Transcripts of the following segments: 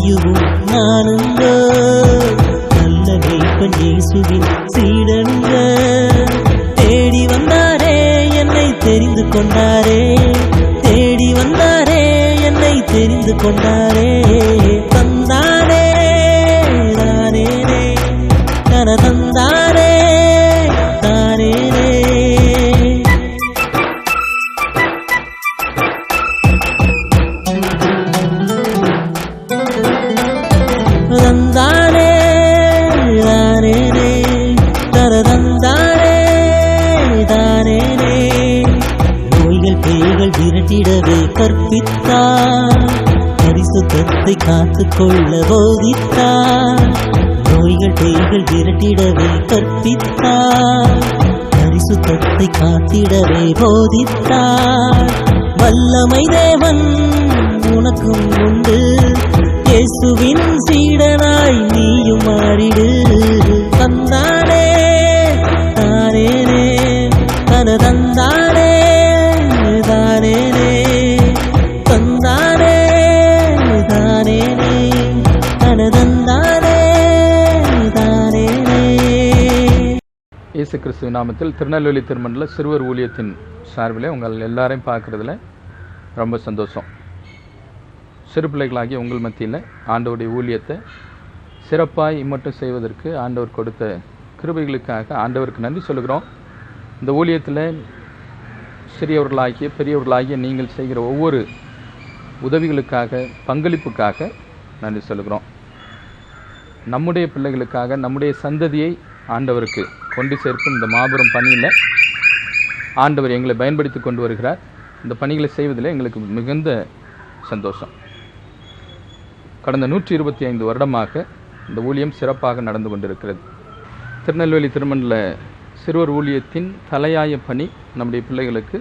வாயுவும் நானுங்க நல்ல மேய்ப்பன் இயேசுவின் சீடனுங்க. தேடி வந்தாரே என்னை தெரிந்து கொண்டாரே, தேடி வந்தாரே என்னை தெரிந்து கொண்டாரே. தந்தாரே தானேனே தன தந்தாரே தானேனே. தந்தாரே தானேனே தன தந்தாரே தானேனே. நோய்கள் பேய்கள் விரட்டிடவே கற்பித்தார், பரிசுத்தத்தை காத்துக்கொள்ள போதித்தார். நோய்கள் பேய்கள் விரட்டிடவே கற்பித்தார், பரிசுத்தத்தை காத்திடவே போதித்தார். வல்லமை தேவன் உனக்கும் உண்டு, இயேசுவின் சீடனாய் நீயும் மாறிடு. தந்தானே தானேனே தன தந்தானே தானேனே. தந்தானே தானேனே தன தந்தானே தானேனே. இயேசு கிறிஸ்துவின் நாமத்தில் திருநெல்வேலி திருமண்டல சிறுவர் ஊழியத்தின் சார்பில் உங்கள் எல்லாரையும் பார்க்குறதுல ரொம்ப சந்தோஷம். சிறு பிள்ளைகளாகிய உங்கள் மத்தியில் ஆண்டவருடைய ஊழியத்தை சிறப்பாய் இம்மட்டும் செய்வதற்கு ஆண்டவர் கொடுத்த கிருபைகளுக்காக ஆண்டவருக்கு நன்றி சொல்லுகிறோம். இந்த ஊழியத்தில் சிறியவர்களாகிய பெரியவர்களாகிய நீங்கள் செய்கிற ஒவ்வொரு உதவிகளுக்காக பங்களிப்புக்காக நன்றி சொல்லுகிறோம். நம்முடைய பிள்ளைகளுக்காக நம்முடைய சந்ததியை ஆண்டவருக்கு கொண்டு சேர்க்கும் இந்த மாபெரும் பணியில் ஆண்டவர் எங்களை பயன்படுத்தி கொண்டு வருகிறார். இந்த பணிகளை செய்வதில் எங்களுக்கு மிகுந்த சந்தோஷம். கடந்த 125 வருடமாக இந்த ஊழியம் சிறப்பாக நடந்து கொண்டிருக்கிறது. திருநெல்வேலி திருமண்டல சிறுவர் ஊழியத்தின் தலையாய பணி நம்முடைய பிள்ளைகளுக்கு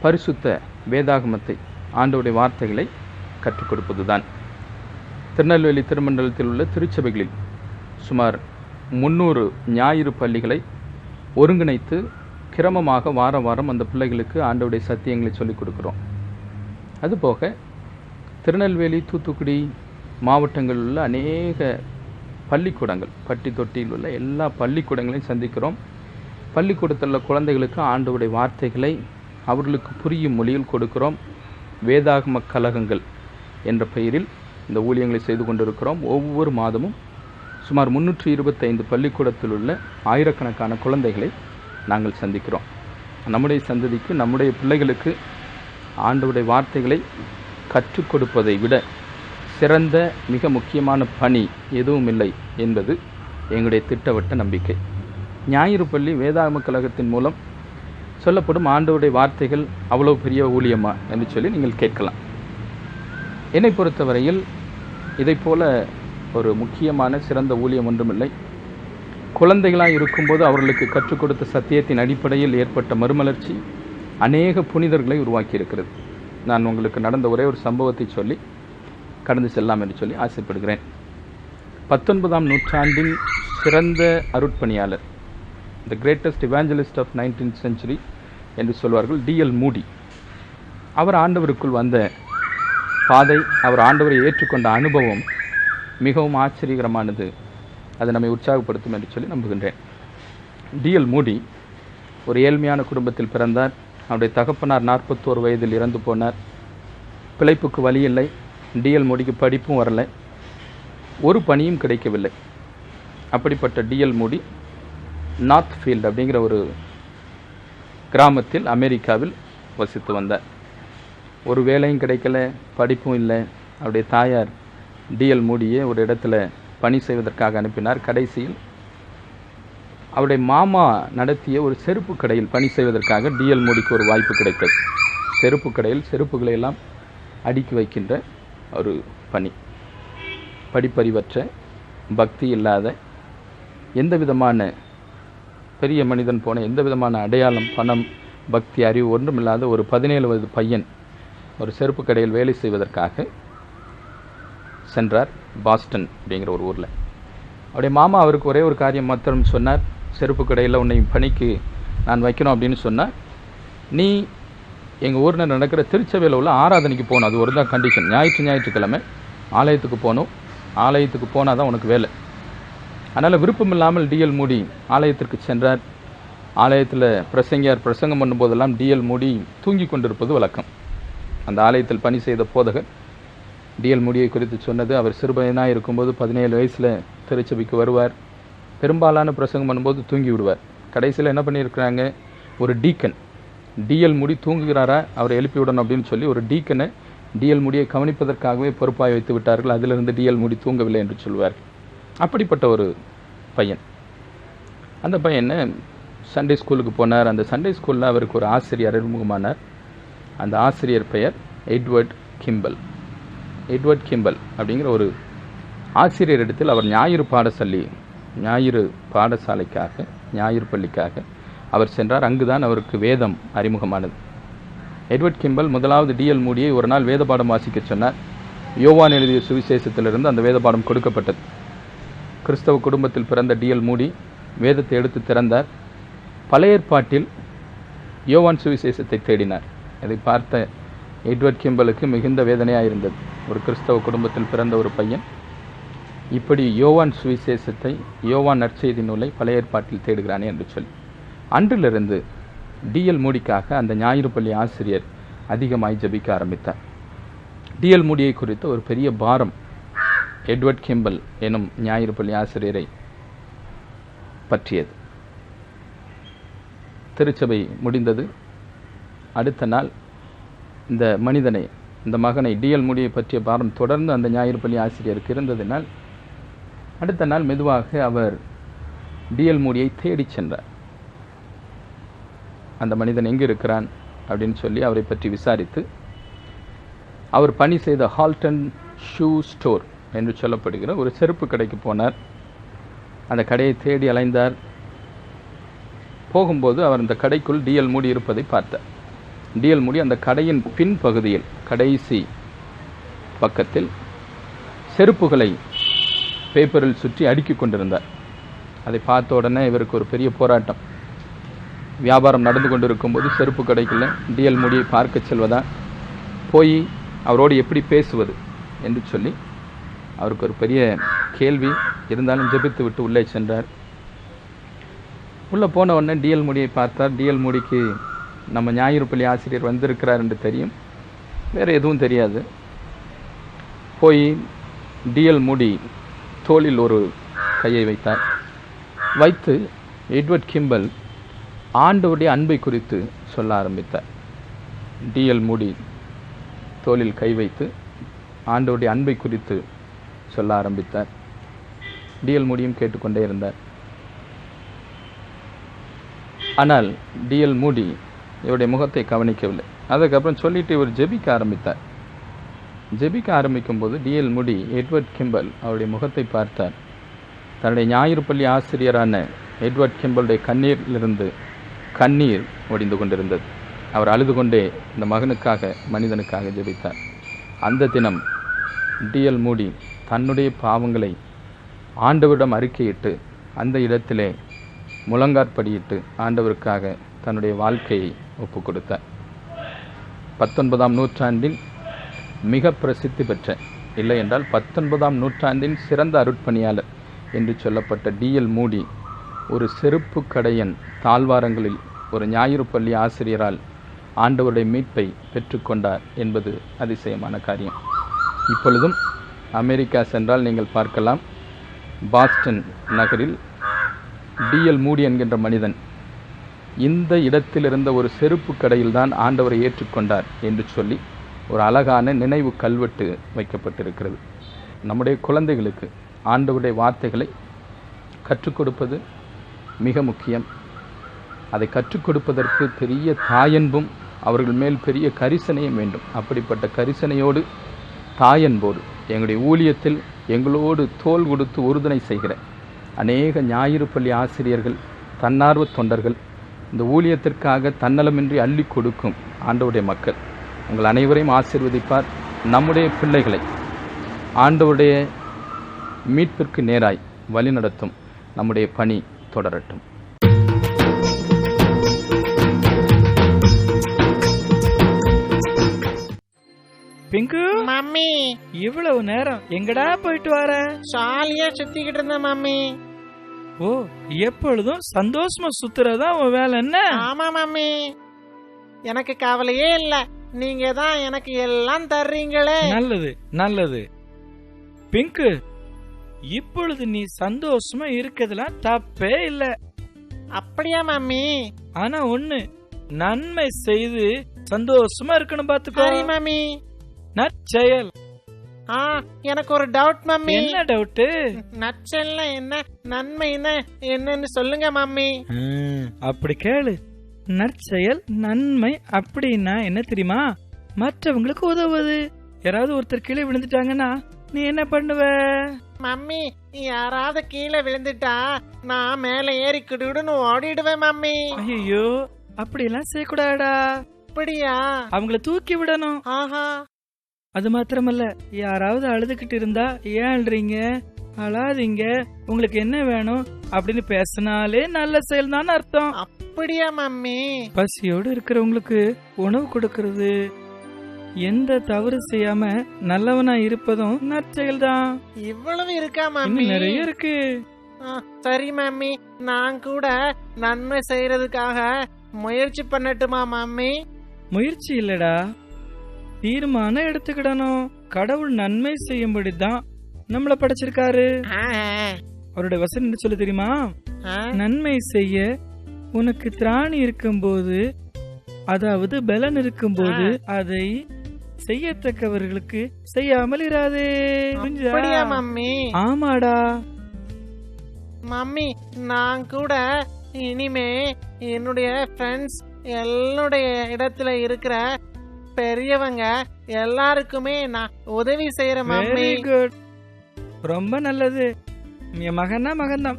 பரிசுத்த வேதாகமத்தை ஆண்டவருடைய வார்த்தைகளை கற்றுக் கொடுப்பது தான். திருநெல்வேலி திருமண்டலத்தில் உள்ள திருச்சபைகளில் சுமார் 300 ஞாயிறு பள்ளிகளை ஒருங்கிணைத்து கிரமமாக வாரம் வாரம் அந்த பிள்ளைகளுக்கு ஆண்டவருடைய சத்தியங்களை சொல்லிக் கொடுக்குறோம். அதுபோக திருநெல்வேலி தூத்துக்குடி மாவட்டங்களில் உள்ள அநேக பள்ளிக்கூடங்கள், பட்டி தொட்டியில் உள்ள எல்லா பள்ளிக்கூடங்களையும் சந்திக்கிறோம். பள்ளிக்கூடத்தில் உள்ள குழந்தைகளுக்கு ஆண்டவருடைய வார்த்தைகளை அவர்களுக்கு புரியும் மொழியில் கொடுக்கிறோம். வேதாகம கலகங்கள் என்ற பெயரில் இந்த ஊழியங்களை செய்து கொண்டிருக்கிறோம். ஒவ்வொரு மாதமும் சுமார் 325 பள்ளிக்கூடத்தில் உள்ள ஆயிரக்கணக்கான குழந்தைகளை நாங்கள் சந்திக்கிறோம். நம்முடைய சந்ததிக்கு நம்முடைய பிள்ளைகளுக்கு ஆண்டவருடைய வார்த்தைகளை கற்றுக் கொடுப்பதை விட சிறந்த மிக முக்கியமான பணி எதுவும் இல்லை என்பது எங்களுடைய திட்டவட்ட நம்பிக்கை. ஞாயிறு பள்ளி வேதாகம கழகத்தின் மூலம் சொல்லப்படும் ஆண்டவருடைய வார்த்தைகள் அவ்வளோ பெரிய ஊழியமா என்று சொல்லி நீங்கள் கேட்கலாம். என்னை பொறுத்தவரையில் இதைப்போல ஒரு முக்கியமான சிறந்த ஊழியம் ஒன்றுமில்லை. குழந்தைகளாக இருக்கும்போது அவர்களுக்கு கற்றுக் கொடுத்த சத்தியத்தின் அடிப்படையில் ஏற்பட்ட மறுமலர்ச்சி அநேக புனிதர்களை உருவாக்கி இருக்கிறது. நான் உங்களுக்கு நடந்த ஒரே ஒரு சம்பவத்தை சொல்லி கடந்து செல்லாம் என்று சொல்லி ஆசைப்படுகிறேன். 19ஆம் நூற்றாண்டின் சிறந்த அருட்பணியாளர், the greatest evangelist of 19th century என்று சொல்வார்கள், D.L. மூடி. அவர் ஆண்டவருக்குள் வந்த பாதை, அவர் ஆண்டவரை ஏற்றுக்கொண்ட அனுபவம் மிகவும் ஆச்சரியகரமானது. அது நம்மை உற்சாகப்படுத்தும் என்று சொல்லி நம்புகின்றேன். D.L. மூடி ஒரு ஏழ்மையான குடும்பத்தில் பிறந்தார். அவருடைய தகப்பனார் 41 வயதில் இறந்து போனார். பிழைப்புக்கு வழி இல்லை. D.L. மூடிக்கு படிப்பும் வரலை, ஒரு பணியும் கிடைக்கவில்லை. அப்படிப்பட்ட D.L. மூடி நார்த்ஃபீல்ட் அப்படிங்கிற ஒரு கிராமத்தில் அமெரிக்காவில் வசித்து வந்தார். ஒரு வேலையும் கிடைக்கல, படிப்பும் இல்லை. அவருடைய தாயார் D.L. மூடியை ஒரு இடத்துல பணி செய்வதற்காக அனுப்பினார். கடைசியில் அவருடைய மாமா நடத்திய ஒரு செருப்பு கடையில் பணி செய்வதற்காக D.L. மூடிக்கு ஒரு வாய்ப்பு கிடைத்தது. செருப்பு கடையில் செருப்புகளை எல்லாம் அடுக்கி வைக்கின்ற ஒரு பணி. படிப்பறிவற்ற, பக்தி இல்லாத, எந்த விதமான பெரிய மனிதன் போன எந்த விதமான அடையாளம், பணம், பக்தி, அறிவு ஒன்றுமில்லாத ஒரு 17 வயது பையன் ஒரு செருப்பு கடையில் வேலை செய்வதற்காக சென்றார். பாஸ்டன் அப்படிங்கிற ஒரு ஊரில். அவருடைய மாமா அவருக்கு ஒரே ஒரு காரியம் மாத்திரம் சொன்னார். செருப்பு கடையில் உன்னை பணிக்கு நான் வைக்கணும் அப்படின்னு சொன்னால், நீ எங்கள் ஊரில் நடக்கிற திருச்சபையில் உள்ள ஆராதனைக்கு போகணும். அது ஒரு தான் கண்டிஷன். ஞாயிற்றுக்கிழமை ஆலயத்துக்கு போகணும், ஆலயத்துக்கு போனால் தான் உனக்கு வேலை. அதனால் விருப்பமில்லாமல் டிஎல் மூடி ஆலயத்திற்கு சென்றார். ஆலயத்தில் பிரசங்கியார் பிரசங்கம் பண்ணும்போதெல்லாம் டிஎல் மூடி தூங்கி கொண்டிருப்பது வழக்கம். அந்த ஆலயத்தில் பணி செய்த போதகர் டிஎல் மூடியை குறித்து சொன்னது, அவர் சிறுபையனாக இருக்கும்போது 17 வயசில் திருச்சபைக்கு வருவார். பெரும்பாலான பிரசங்கம் பண்ணும்போது தூங்கி விடுவார். கடைசியில் என்ன பண்ணியிருக்கிறாங்க, ஒரு டீக்கன் டிஎல் மூடி தூங்குகிறாரா அவரை எழுப்பி விடணும் அப்படின்னு சொல்லி ஒரு டீக்கனை டிஎல் மூடியை கவனிப்பதற்காகவே பொறுப்பாக வைத்து விட்டார்கள். அதிலிருந்து டிஎல் மூடி தூங்கவில்லை என்று சொல்வார். அப்படிப்பட்ட ஒரு பையன். அந்த பையனை சண்டே ஸ்கூலுக்கு போனார். அந்த சண்டே ஸ்கூலில் அவருக்கு ஒரு ஆசிரியர் அறிமுகமானார். அந்த ஆசிரியர் பெயர் எட்வர்ட் கிம்பல். எட்வர்ட் கிம்பல் அப்படிங்கிற ஒரு ஆசிரியர் இடத்தில் அவர் ஞாயிறு பாடசாலைக்காக, ஞாயிறு பள்ளிக்காக அவர் சென்றார். அங்குதான் அவருக்கு வேதம் அறிமுகமானது. எட்வர்ட் கிம்பல் முதலாவது டிஎல் மூடியை ஒரு நாள் வேத பாடம் வாசிக்க சொன்னார். யோவான் எழுதிய சுவிசேஷத்திலிருந்து அந்த வேத பாடம் கொடுக்கப்பட்டது. கிறிஸ்தவ குடும்பத்தில் பிறந்த டிஎல் மூடி வேதத்தை எடுத்து திறந்தார். பழைய ஏற்பாட்டில் யோவான் சுவிசேஷத்தை தேடினார். அதை பார்த்த எட்வர்ட் கிம்பலுக்கு மிகுந்த வேதனையாக இருந்தது. ஒரு கிறிஸ்தவ குடும்பத்தில் பிறந்த ஒரு பையன் இப்படி யோவான் சுவிசேஷத்தை, யோவான் நற்செய்தி நூலை பழைய ஏற்பாட்டில் தேடுகிறானே என்று சொல்லி அன்றிலிருந்து டிஎல் மூடிக்காக அந்த ஞாயிறு பள்ளி ஆசிரியர் அதிகமாய் ஜபிக்க ஆரம்பித்தார். டிஎல் மூடியை குறித்த ஒரு பெரிய பாரம் எட்வர்ட் கிம்பல் எனும் ஞாயிறு பள்ளி ஆசிரியரை பற்றியது. திருச்சபை முடிந்தது. அடுத்த நாள் இந்த மனிதனை, இந்த மகனை, டிஎல் மூடியை பற்றிய பாரம் தொடர்ந்து அந்த ஞாயிறு பள்ளி ஆசிரியருக்கு இருந்ததினால் அடுத்த நாள் மெதுவாக அவர் டிஎல் மூடியை தேடி சென்றார். அந்த மனிதன் எங்கே இருக்கிறான் அப்படின்னு சொல்லி அவரை பற்றி விசாரித்து அவர் பணி செய்த ஹால்டன் ஷூ ஸ்டோர் என்று சொல்லப்படுகிற ஒரு செருப்பு கடைக்கு போனார். அந்த கடையை தேடி அலைந்தார். போகும்போது அவர் அந்த கடைக்குள் டிஎல் மூடி இருப்பதை பார்த்தார். டிஎல் மூடி அந்த கடையின் பின்பகுதியில் கடைசி பக்கத்தில் செருப்புகளை பேப்பரில் சுற்றி அடுக்கி கொண்டிருந்தார். அதை பார்த்த உடனே இவருக்கு ஒரு பெரிய போராட்டம். வியாபாரம் நடந்து கொண்டிருக்கும்போது செருப்பு கடைக்குள்ள டிஎல் மூடியை பார்க்க செல்வதா, போய் அவரோடு எப்படி பேசுவது என்று சொல்லி அவருக்கு ஒரு பெரிய கேள்வி. இருந்தாலும் ஜெபித்து விட்டு உள்ளே சென்றார். உள்ளே போன உடனே டிஎல் மூடியை பார்த்தார். டிஎல் மூடிக்கு நம்ம ஞாயிறு பள்ளி ஆசிரியர் வந்திருக்கிறார் என்று தெரியும், வேறு எதுவும் தெரியாது. போய் டிஎல் மூடி தோளில் ஒரு கையை வைத்தார். வைத்து எட்வர்ட் கிம்பல் ஆண்டவருடைய அன்பை குறித்து சொல்ல ஆரம்பித்தார். டிஎல் மூடி தோளில் கை வைத்து ஆண்டவருடைய அன்பை குறித்து சொல்ல ஆரம்பித்தார். டிஎல் மூடியும் கேட்டுக்கொண்டே இருந்தார். ஆனால் டிஎல் மூடி இவருடைய முகத்தை கவனிக்கவில்லை. அதுக்கப்புறம் சொல்லிட்டு இவர் ஜெபிக்க ஆரம்பித்தார். ஜெபிக்க ஆரம்பிக்கும்போது டிஎல் மூடி எட்வர்ட் கிம்பல் அவருடைய முகத்தை பார்த்தார். தன்னுடைய ஞாயிறு பள்ளி ஆசிரியரான எட்வர்ட் கிம்பலுடைய கண்ணீரிலிருந்து கண்ணீர் ஒடிந்து கொண்டிருந்தது. அவர் அழுது கொண்டே இந்த மகனுக்காக, மனிதனுக்காக ஜெபித்தார். அந்த தினம் டிஎல் மூடி தன்னுடைய பாவங்களை ஆண்டவரிடம் அறிக்கையிட்டு அந்த இடத்திலே முழங்காற்படியிட்டு ஆண்டவருக்காக தன்னுடைய வாழ்க்கையை ஒப்பு கொடுத்தார். 19ஆம் நூற்றாண்டின் மிக பிரசித்தி பெற்ற, இல்லை என்றால் 19ஆம் நூற்றாண்டின் சிறந்த அருட்பணியாளர் என்று சொல்லப்பட்ட டிஎல் மூடி ஒரு செருப்பு கடையின் தாழ்வாரங்களில் ஒரு ஞாயிறு பள்ளி ஆசிரியரால் ஆண்டவருடைய மீட்பை பெற்றுக்கொண்டார் என்பது அதிசயமான காரியம். இப்பொழுதும் அமெரிக்கா சென்றால் நீங்கள் பார்க்கலாம், பாஸ்டன் நகரில் டிஎல் மூடி என்கின்ற மனிதன் இந்த இடத்தில் இருந்த ஒரு செருப்பு கடையில் தான் ஆண்டவரை ஏற்றுக்கொண்டார் என்று சொல்லி ஒரு அழகான நினைவு கல்வெட்டு வைக்கப்பட்டிருக்கிறது. நம்முடைய குழந்தைகளுக்கு ஆண்டவருடைய வார்த்தைகளை கற்றுக் கொடுப்பது மிக முக்கியம். அதை கற்றுக் கொடுப்பதற்கு பெரிய தாயன்பும் அவர்கள் மேல் பெரிய கரிசனையும் வேண்டும். அப்படிப்பட்ட கரிசனையோடு, தாயன்போடு எங்களுடைய ஊழியத்தில் எங்களோடு தோள் கொடுத்து உறுதுணை செய்கிற அநேக ஞாயிறு பள்ளி ஆசிரியர்கள், தன்னார்வ தொண்டர்கள், இந்த ஊழியத்திற்காக தன்னலமின்றி அள்ளி கொடுக்கும் ஆண்டவருடைய மக்கள், உங்கள் அனைவரையும் ஆசீர்வதிப்பார். நம்முடைய பிள்ளைகளை ஆண்டவருடைய மீட்பிற்கு நேராய் வழிநடத்தும் நம்முடைய பணி தொடரட்டும். பிங்கு மம்மி இவ்வளவு நேரம் எங்கடா போயிட்டு வர? ஜாலியா சுத்திக்கிட்டு இருந்தேன் மம்மி. ஓ, எப்பொழுதும் சந்தோஷமா சுத்துறதா உன் வேலை என்ன? ஆமா மம்மி, எனக்கு கவலையே இல்ல, நீங்க தான் எனக்கு எல்லாம் தர்றீங்களே. நல்லது நல்லது. பிங்கு, இப்பொழுது நீ சந்தோஷமா இருக்கிறதுலாம் தப்பே இல்ல. அப்படியா மம்மி? ஆனா ஒண்ணு, நன்மை செய்து சந்தோஷமா இருக்கணும் பாத்துக்கோ. சரி மம்மி. நற்செயல். எனக்கு ஒரு டவுட் மம்மி. என்ன டவுட்? நற்செயல்ல என்ன, நன்மைன்னா என்னன்னு சொல்லுங்க மம்மி. அப்படி கேளு. நற்செயல் நன்மை அப்படின்னா என்ன தெரியுமா? மற்றவங்களுக்கு உதவுவது. யாராவது ஒருத்தர் கீழே விழுந்துட்டாங்கன்னா நீ என்ன பண்ணுவ? மம்மி, யாராவது கீழே விழுந்துட்டா நான் மேல ஏறி கிடுன்னு ஓடிடுவேன் மம்மி. ஐயோ, அப்படி எல்லாம் செய்யக்கூடாடா. அப்படியா? அவங்கள தூக்கி விடணும். ஆஹா. அது மாத்திரமல்ல, யாராவது அழுதுகிட்டு இருந்தா ஏன் அழுறீங்க, அழாதீங்க, உங்களுக்கு என்ன வேணும் அப்படின்னு பேசினாலே நல்ல செயல் தான் அர்த்தம். அப்படியா மம்மி? பசியோடு இருக்கிறவங்களுக்கு உணவு கொடுக்கறது, எந்த தவறு செய்யாம நல்லவனா இருப்பதும் நற்செயல் தான். இவ்வளவு இருக்கா மம்மி? நிறைய இருக்கு. சரி மம்மி, நான் கூட நன்மை செய்யறதுக்காக முயற்சி பண்ணட்டுமா மம்மி? முயற்சி இல்லடா, தீர்மானம் எடுத்துக்கிடணும். கடவுள் நன்மை செய்யும்படிதான் நம்மள படைச்சிருக்காரு. அவருடைய வசனம் என்ன சொல்ல தெரியுமா? நன்மை செய்ய உனக்கு திராணி இருக்கும்போது, அதாவது பலன் இருக்கும்போது அதை செய்யத்தக்கவர்களுக்கு செய்யாமல் இராதே. மம்மி? ஆமாடா மம்மி, நான் கூட இனிமே என்னுடைய ஃப்ரெண்ட்ஸ் என்னுடைய இடத்துல இருக்கிற பெரியவங்க எல்லாருக்குமே நான் உதவி செய்யறேன் மம்மி. குட், ரொம்ப நல்லது. என் மகனா மகன்தான்.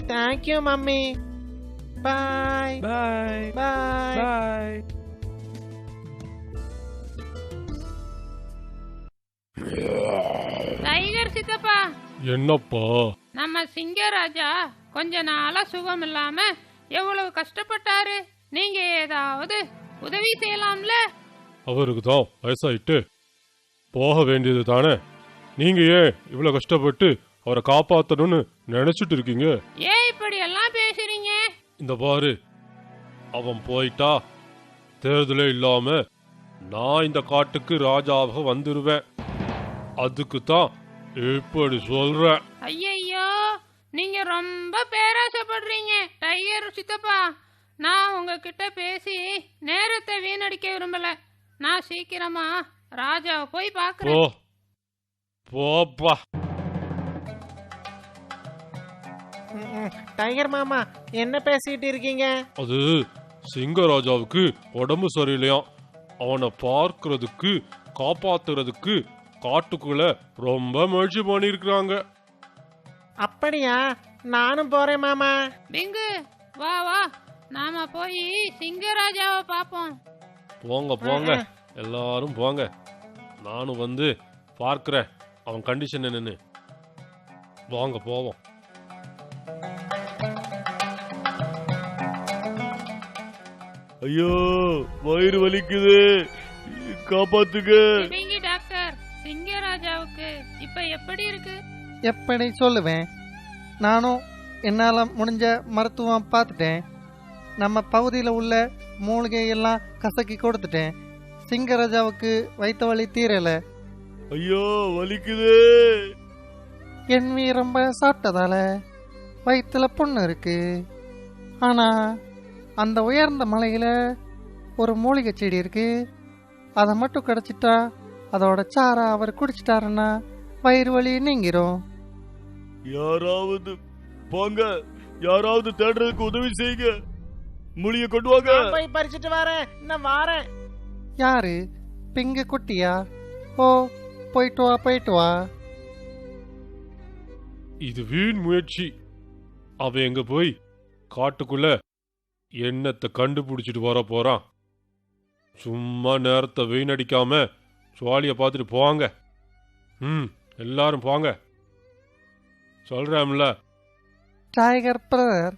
Thank you mummy. Bye bye bye bye. Tiger சித்தப்பா. என்னப்பா? நம்ம சிங்கராஜா கொஞ்ச நாளா சுகம் இல்லாம எவ்வளவு கஷ்டப்பட்டாரு. நீங்க ஏதாவது உதவி செய்யலாம்ல? அவருக்கு தான் வயசாயிட்டு போக வேண்டியது தானே. நீங்க ஏன் இவ்வளவு கஷ்டப்பட்டு அவரை காப்பாத்தணும்னு நினைச்சிட்டு இருக்கீங்க? ஏன் இப்படி எல்லாம் பேசுறீங்க? இந்த பாரு, அவன் போயிட்டா தேர்தலே இல்லாம நான் இந்த காட்டுக்கு ராஜாவாக வந்துருவேன். அதுக்கு தான் இப்படி சொல்றேன். ஐயோ, நீங்க ரொம்ப பேராசைப்படுறீங்க டைகர் சித்தப்பா. நான் உங்ககிட்ட பேசி நேரத்தை வீணடிக்க விரும்பல. நான் சீக்கிரமா ராஜாவை போய் பாக்குறேன். போப்பா. டைகர் மாமா, என்ன பேசிட்டு இருக்கீங்க? அது சிங்கராஜாவுக்கு உடம்பு சரியில்லையாம். அவனை பார்க்கறதுக்கு காப்பாத்துறதுக்கு காட்டுக்குள்ள ரொம்ப முயற்சி பண்ணிருக்காங்க. அப்படியா? நானும் போறேன் மாமா. பிங்கு, வா வா, நாம போய் சிங்கராஜாவை பாப்போம். போங்க போங்க, எல்லாரும் போங்க. நானும் வந்து பார்க்கிறேன் அவன் கண்டிஷன் என்னன்னு. வாங்க போவோம். ஐயோ, வயிறு வலிக்குது, காப்பாத்துங்க. டாக்டர், சிங்கராஜாவுக்கு இப்ப எப்படி இருக்கு? எப்படி சொல்லுவேன், நானும் என்னால் முடிஞ்ச மருத்துவம் பார்த்துட்டேன். நம்ம பகுதியில் உள்ள மூலிகையெல்லாம் கசக்கி கொடுத்துட்டேன். சிங்கராஜாவுக்கு வயிற்று வலி தீரலை. ஐயோ, வலிக்குது. என்வி ரொம்ப சாப்பிட்டதால வயிற்றுல புண்ணு இருக்கு. ஆனால் அந்த உயர்ந்த மலையில் ஒரு மூலிகை செடி இருக்கு. அதை மட்டும் கிடச்சிட்டா, அதோட சாரை அவர் குடிச்சிட்டாருன்னா வயிறு வலி நீங்கிரும். யாராவது போங்க, யாராவது தேடுறதுக்கு உதவி செய்யுங்க. மூலிகை கொண்டு வாங்க. போய் பறிச்சுட்டு வரேன், நான் வாரேன். யாரு? பிங்கு குட்டியா? ஓ, போயிட்டு வா போயிட்டு வா. இது வீண் முயற்சி. அவ எங்க போய் காட்டுக்குள்ள என்னத்தை கண்டுபிடிச்சிட்டு வர போறான்? சும்மா நேரத்தை வீணடிக்காம சுவாலிய பார்த்துட்டு போவாங்க. எல்லாரும் போங்க, சொல்றேன்ல. டைகர் பிரதர்,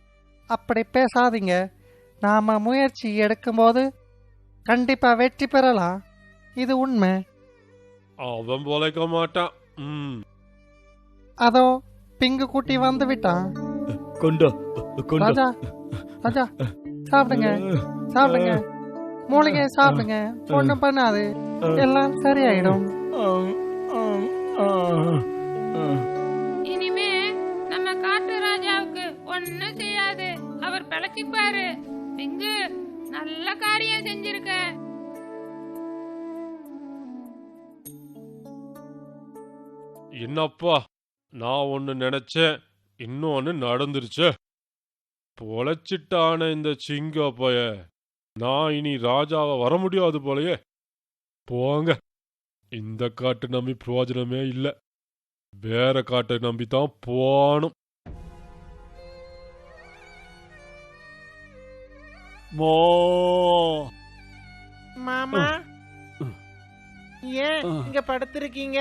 அப்படி பேசாதீங்க. நாம முயற்சி எடுக்கும்போது கண்டிப்பா வெற்றி பெறலாம். இது உண்மை. அவன் பொழைக்க மாட்டான். ம். அதோ பிங்கு குட்டி வந்து விட்டான். கொண்டா கொண்டா ராஜா ராஜா சாப்பிடுங்க சாப்பிடுங்க, மூலிகை சாப்பிடுங்க, ஒண்ணும் பண்ணாது, எல்லாம் சரியாயிடும். இனிமே நம்ம காட்டு ராஜாவுக்கு ஒண்ணும் செய்யாது, அவர் பிழைச்சிப்பாரு. பிங்கு நல்ல காரியம் செஞ்சிருக்க. என்னப்பா, நான் ஒன்னு நினைச்சேன், இன்னொன்னு நடந்துருச்சு. பொழைச்சிட்டான இந்த சிங்க பய. நான் இனி ராஜாவை வர முடியாது போலயே. போங்க, இந்த காட்டை நம்பி பிரயோஜனமே இல்லை. வேற காட்டை நம்பித்தான் போகணும். மாமா ஏன் இங்க படுத்திருக்கீங்க?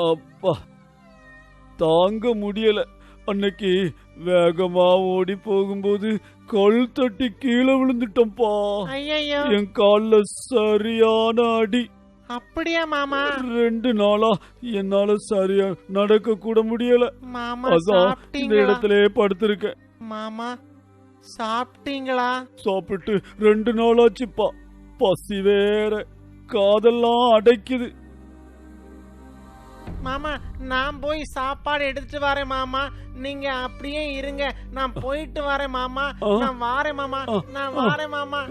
அப்பா தாங்க முடியல. அன்னைக்கு வேகமா ஓடி போகும்போது கல் தட்டி கீழே விழுந்துட்டோம்ப்பா. ஐயோ, என் கால்ல சரியான அடி. அப்படியா மாமா? 2 நாளா என்னால சரியா நடக்க கூட முடியல. மாமா அதான் இந்த சாப்பிட்டீங்களா? இடத்திலே படுத்திருக்கேன். மாமா சாப்பிட்டீங்களா? சாப்பிட்டு 2 நாளாச்சுப்பா. பசி வேற, காதெல்லாம் அடைக்குது. மாமா நான் போய் சாப்பாடு எடுத்துட்டு வரேன் மாமா, நீங்க அப்படியே இருங்க, நான் போயிட்டு வரேன் மாமா. நான் வாரேன் மாமா, நான் வாரேன் மாமா.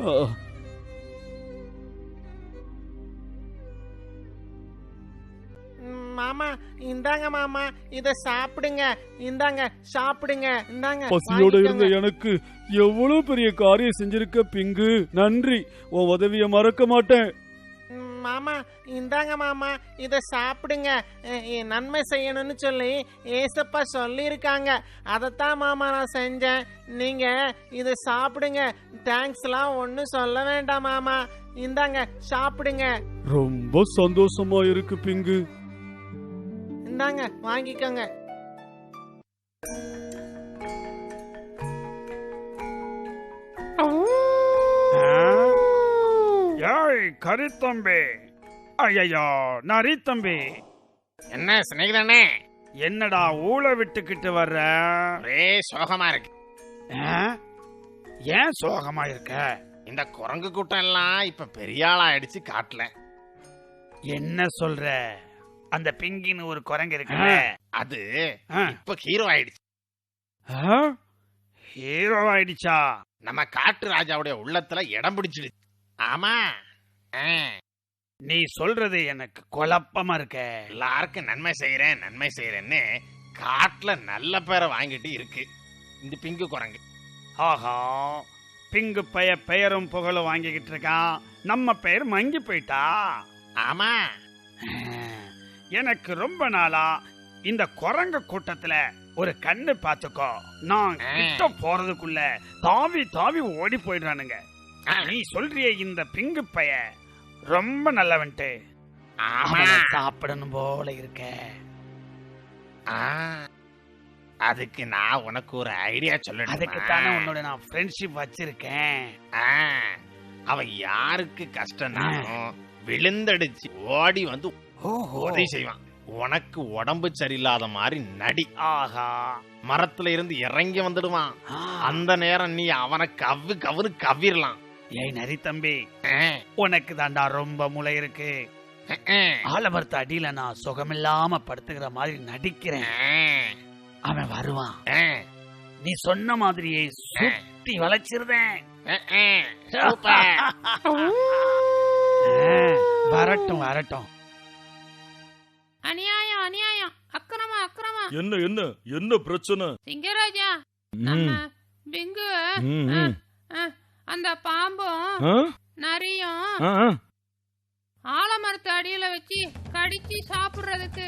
மாமா இந்தாங்க மாமா, இத சாப்பிடுங்க. இந்தாங்க சாப்பிடுங்க, இந்தாங்க பசியோட இருந்த வாங்கிக்கோங்க. எனக்கு எவ்வளவு பெரிய காரியம் செஞ்சிருக்க பிங்கு. நன்றி, உன் உதவிய மறக்க மாட்டேன். மாமா இந்தாங்க மாமா, இத சாப்பிடுங்க. நன்மை செய்யணும்னு சொல்லி ஏசப்பா சொல்லி இருக்காங்க, அதத்தான் மாமா நான் செஞ்சேன். நீங்க இத சாப்பிடுங்க. தேங்க்ஸ்லாம் ஒன்னும் சொல்ல வேண்டாம் மாமா, இந்தாங்க சாப்பிடுங்க. ரொம்ப சந்தோஷமா இருக்கு பிங்கு. இந்தாங்க வாங்கிக்கோங்க. ஏய் கரித்தம்பி, ஐயோ நரித்தம்பி, என்ன சிநேகிதனே, என்னடா ஊழ விட்டுக்கிட்டு வர்ற? ஒரே சோகமா இருக்கு. ஏன் சோகமா இருக்க? இந்த குரங்கு கூட்டம் எல்லாம் இப்ப பெரிய ஆளா ஆயிடுச்சு காட்டுல. என்ன சொல்ற? அந்த பிங்கின்னு ஒரு குரங்கு இருக்கு, அது இப்ப ஹீரோ ஆயிடுச்சு. ஹீரோ ஆயிடுச்சா? நம்ம காட்டு ராஜாவுடைய உள்ளத்துல இடம் பிடிச்சிடுச்சு. ஆமா, நீ சொல்றது எனக்கு குழப்பமா இருக்க. எல்லாருக்கும் நன்மை செய்யறேன்னு காட்டுல நல்ல பேரை வாங்கிட்டு இருக்கு இந்த பிங்கு குரங்கு. ஆஹா, பிங்கு பெயரும் புகழும் வாங்கிக்கிட்டு இருக்கான், நம்ம பெயர் மங்கி போயிட்டா. ஆமா, எனக்கு ரொம்ப நாளா இந்த குரங்கு கூட்டத்துல ஒரு கண்ணு பாத்துக்கோ. நான் கிட்ட போறதுக்குள்ள தாவி தாவி ஓடி போயிடுறானுங்க. நீ சொல்றிய இந்த பிங்கு பைய ரொம்ப நல்லவன்ட்டு, சாப்பிடணும் போல இருக்க. அதுக்கு நான் உனக்கு ஒரு ஐடியா சொல்லணும். அதுக்கு தானே உன்னோட நான் ஃப்ரெண்ட்ஷிப் வச்சிருக்கேன். அவன் யாருக்கு கஷ்டம்னாலும் விழுந்தடிச்சு ஓடி வந்து உதவி செய்வான். உனக்கு உடம்பு சரியில்லாத மாதிரி நடி. ஆஹா, மரத்துல இருந்து இறங்கி வந்துடுவான். அந்த நேரம் நீ அவனை கவ்வுன்னு கவ்விரலாம். ஏய் நரி தம்பி, உனக்கு தாண்டா ரொம்ப மூளை இருக்கு. ஆலமரத்து அடியில நான் சுகமில்லாம படுத்துக்கிற மாதிரி நடிக்கிறேன். அவன் வருவான், நீ சொன்ன மாதிரியே சுத்தி வளைச்சிருந்தேன். வரட்டும் வரட்டும். அநியாயம் அநியாயம், அக்கிரமம் அக்கிரமம். என்ன என்ன என்ன பிரச்சனை? சிங்கராஜா, நம்ம பிங்கு அந்த பாம்பும் நரியும் ஆலமரத்து அடியில வச்சு கடிச்சு சாப்பிடுறதுக்கு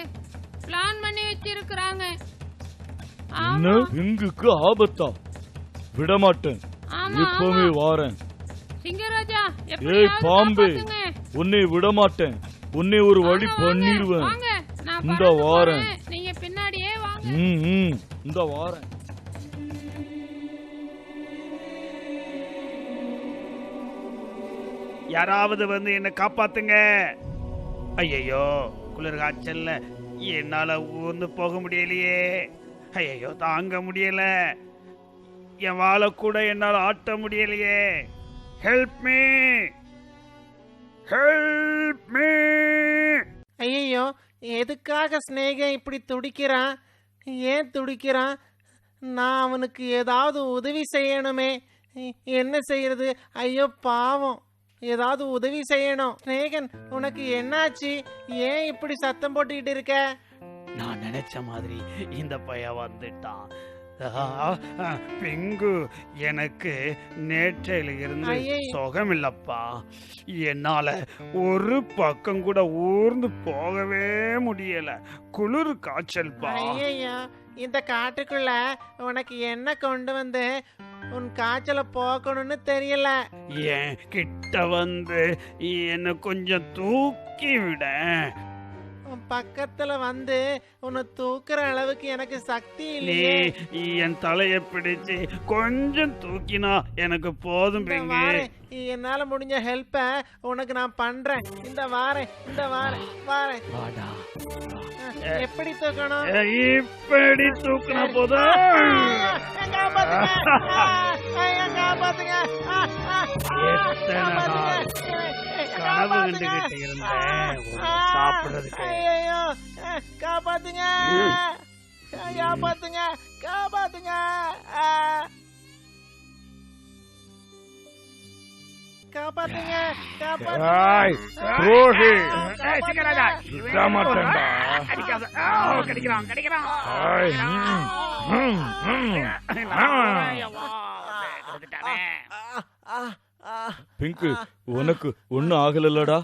பிளான் பண்ணி வச்சிருக்கிறாங்க. பிங்குக்கு ஆபத்தா? விடமாட்டேன், இப்பவே வாரேன். சிங்கராஜா, ஏய் பாம்பே, உன்னை விடமாட்டேன், உன்னை ஒரு வழி பண்ணிடுவேன். இந்த வாரேன், நீங்க பின்னாடியே வாங்க. இந்த வாரேன். யாராவது வந்து என்ன காப்பாத்துங்க. ஐயோ குளிர் காய்ச்சல்ல என்னால ஊர்ந்து போக முடியலையே. ஐயோ தாங்க முடியல. என் வாழை கூட என்னால ஆட்ட முடியலையே. Help me, help me. ஐயோ, எதுக்காக ஸ்நேகன் இப்படி துடிக்கிறான்? ஏன் துடிக்கிறான்? நான் அவனுக்கு ஏதாவது உதவி செய்யணுமே. என்ன செய்யறது? ஐயோ பாவம், ஏதாவது உதவி செய்யணும். ஸ்நேகன், உனக்கு என்னாச்சு? ஏன் இப்படி சத்தம் போட்டுக்கிட்டு இருக்க? நான் நினைச்ச மாதிரி இந்த பையன் வந்துட்டான். பிங்கு, எனக்கு நேற்றையில இருந்து சுகம் இல்லப்பா. என்னால ஒரு பக்கம் கூட ஊர்ந்து போகவே முடியல. குளிர் காய்ச்சல்பா. ஐயா, இந்த காட்டுக்குள்ள உனக்கு என்ன கொண்டு வந்து உன் காய்ச்சலை போக்கணும்னு தெரியல. ஏன் கிட்ட வந்து என்ன கொஞ்சம் தூக்கி விட. பக்கத்துல வந்து உன்னை தூக்குற அளவுக்கு எனக்கு சக்தி நீ இல்லையே. என் தலைய பிடிச்சு கொஞ்சம் தூக்கினா எனக்கு போதும் பிங்கு. என்னால முடிஞ்ச ஹெல்ப்ப உனக்கு நான் பண்றேன். இந்த வாரேன். வாடா. எப்படி தூக்கணும்? இப்படி தூக்கினா போதும். காப்பாத்துங்க. கனவு கண்டுகிட்டு இருந்தேன் சாப்பிடுறதுக்கு. ஐயோ, காப்பாத்துங்க. காப்பாத்துங்க. காப்பாத்துங்க. காப்பாத்துங்க. பிங்கு, உனக்கு ஒன்னும் ஆகலடா.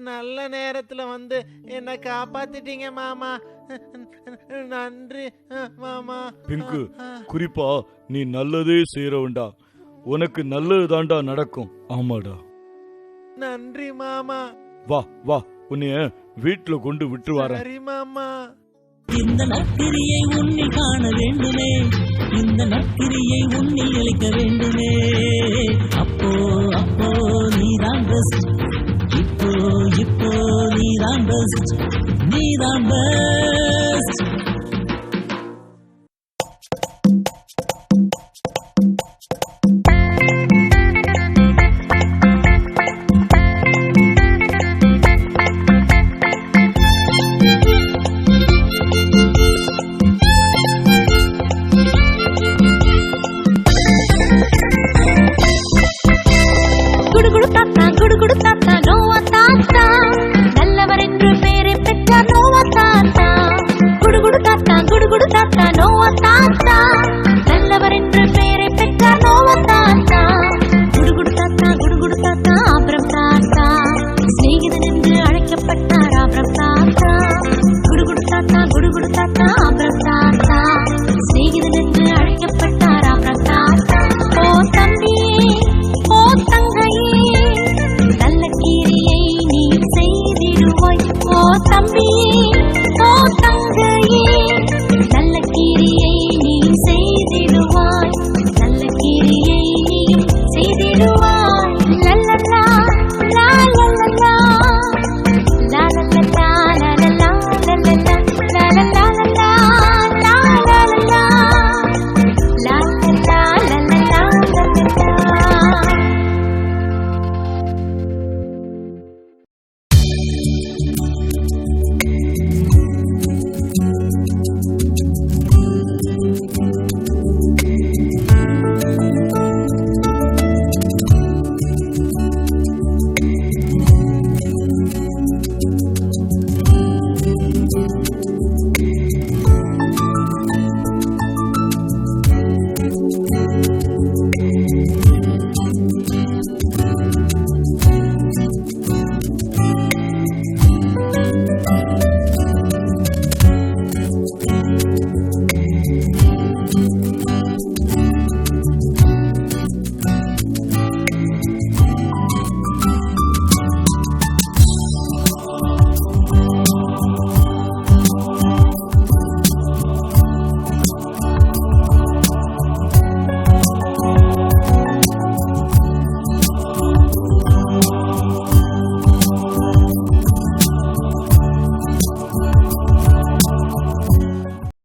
நல்ல நேரத்துல வந்து என்ன காப்பாத்திட்டீங்க மாமா. நன்றி மாமா. பிங்கு, குறிப்பா நீ நல்லதே செய்யறவன்டா. உனக்கு நல்லது தாண்டா நடக்கும். ஆமாடா. நன்றி மாமா. வா வா, உன்னைய வீட்டுல கொண்டு விட்டு வரேன். சரி மாமா. இந்த நற்கிரியை உன்னில் காண வேண்டுமே, இந்த நற்கிரியை உன்னில் நிலைக்க வேண்டுமே. அப்போ அப்போ நீதான் பெஸ்ட், இப்போ இப்போ நீதான் பெஸ்ட், நீதான் பெஸ்ட். அழைக்கப்பட்டார் ஆபிரம் தாத்தா. குடு குடு தாத்தா, குடு குடு தாத்தா, ஆபிரம்